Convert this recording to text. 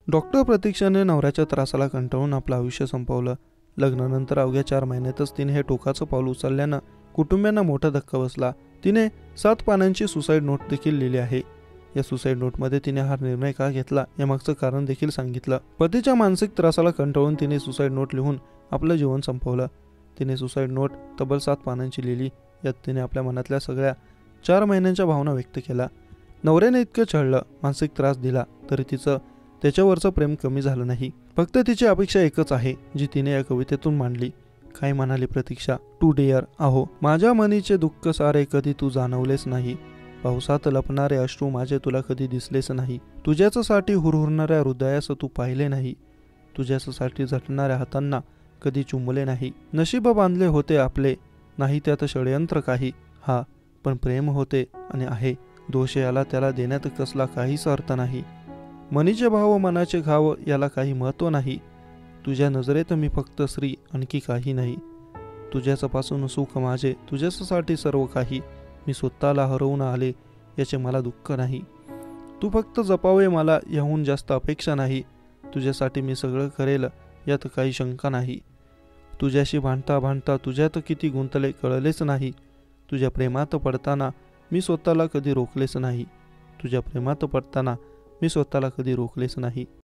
Doctor प्रतीक्षाने नवऱ्याच्या त्रासाला कंटाळून आपलं आयुष्य संपवलं. लग्नानंतर अवघ्या 4 महिन्यातच तिने हे टोकाचं पाऊल उचलल्यानं कुटुंबियांना मोठा धक्का बसला. तिने 7 पानांची सुसाईड नोट देखील लिहिली आहे. या सुसाईड नोटमध्ये तिने हा निर्णय का घेतला यामागचं कारण देखील सांगितलं. पतीच्या मानसिक त्रासाला कंटाळून तिने सुसाईड नोट लिहून आपलं जीवन संपवलं. तिने सुसाईड नोट तब्बल 7 पानांची लिहिली. यात तिने आपल्या मनातल्या सगळ्या 4 महिन्यांच्या भावना व्यक्त केल्या. नवऱ्याने इतकं छळलं, मानसिक त्रास दिला, तरी तिचं त्याच्यावरचं प्रेम कमी झालं नाही. फक्त तिची अपेक्षा एकच आहे, जी तिने या कवितेतून मांडली. काय म्हणाली प्रतीक्षा? टू डिअर, अहो माझ्या मनीचे दुःख सारे कधी तू जाणवलेच नाही. पावसात लपणारे अश्रू माझे तुला कधी दिसलेच नाही. तुझ्यासाठी हुरहुरणाऱ्या हृदयास तू पाहिले नाही. तुझ्यासाठी झटणाऱ्या हातांना कधी चुंबले नाही. नशीब बांधले होते आपले, नाही त्यात षडयंत्र काही. हा पण प्रेम होते आणि आहे, दोष याला त्याला देण्यात कसला काहीच अर्थ नाही. मनीचे भाव मनाचे घाव याला काही महत्व नाही. तुझ्या नजरेत मी फक्त स्त्री, आणखी काही नाही. तुझ्यापासून सुख माझे, तुझ्यासाठी सर्व काही. मी स्वतःला हरवून आले याचे मला दुःख नाही. तू फक्त जपावे मला, याहून जास्त अपेक्षा नाही. तुझ्यासाठी मी सगळं करेल, यात काही शंका नाही. तुझ्याशी भांडता भांडता तुझ्यात किती गुंतले कळलेच नाही. तुझ्या प्रेमात पडताना मी स्वतःला कधी रोखलेच नाही. तुझ्या प्रेमात पडताना मी स्वतःला कधी रोखलेच नाही.